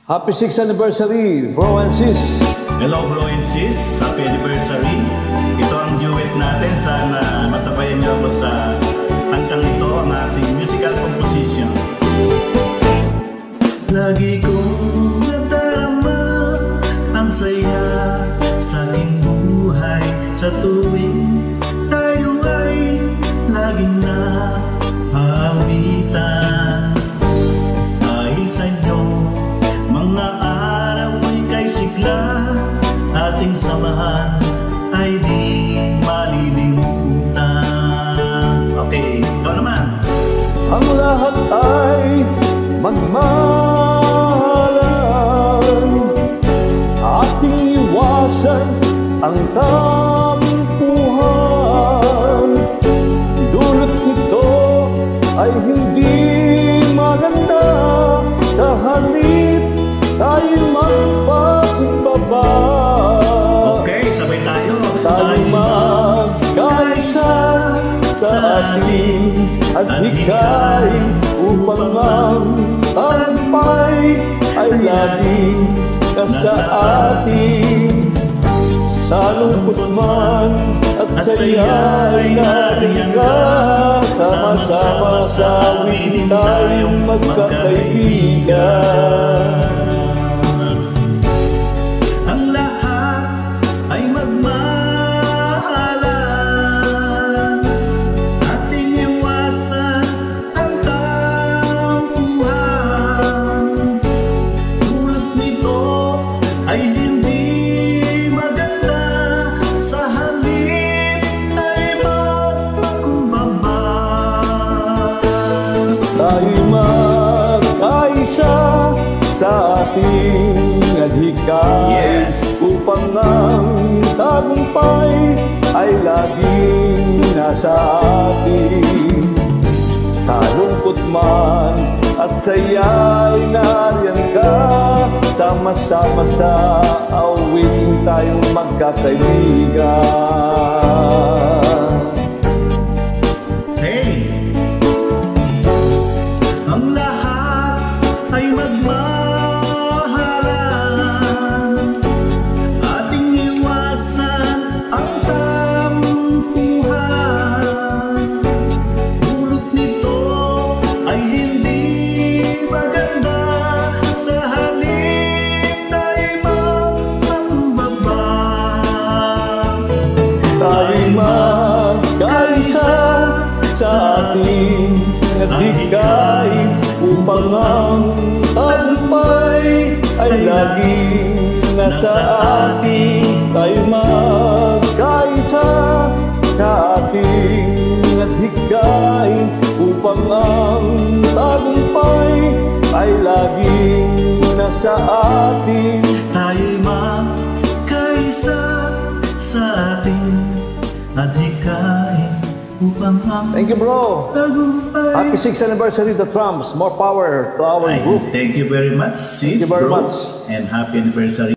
Happy 6th anniversary, bro and sis. Hello bro and sis, happy anniversary. Ito ang duet natin. Sana masabayan niyo ako sa kantang ito, ang ating musical composition. Lagi kong nadarama ang saya sa aking buhay, sa tuwing tayo ay laging napawitan. Dahil sa inyo, mga araw ay kay sigla, ating samahan ay di malilimutan. Okay, ikaw naman. Ang lahat ay magmahalan, ating iwasan ang tampuhan. Dulot nito ay hindi maganda, sa halip tayo magpakumbaba. Okay, sabay tayo. Tayo magkaisa sa ating adhikay, upang ang tagumpay ay laging nasa atin. Sa lungkot man at saya'y nariyan ka, sama-sama sa awitin tayong magkakaibigan. Ang lahat ay magmahalan, ating iwasan ang tampuhan. Dulot nito ay hindi maganda, sa halip ay magpakumbaba. Tayo magkaisa sa ating adhikay, Yes. upang ang tagumpay ay laging nasa atin. Sa lungkot man at saya'y nariyan ka, sama-sama sa awitin tayong magkakaibigan. Hey! Ang lahat ay magmahalan, ating iwasan ang tampuhan. Dulot nito ay hindi maganda, sa halip tayo magpakumbaba. Tayo magkaisa sa ating adhikay, upang ang tagumpay ay laging nasa atin. Tayo magkaisa sa ating adhikay, upang ang tagumpay ay laging nasa atin. Tayo'y magkaisa sa ating adhikay, upang ang Thank you, bro. tagumpay. Happy 6th anniversary, The Trumps. More power to our group. Thank you very much, sis, Thank you very bro. much. And happy anniversary.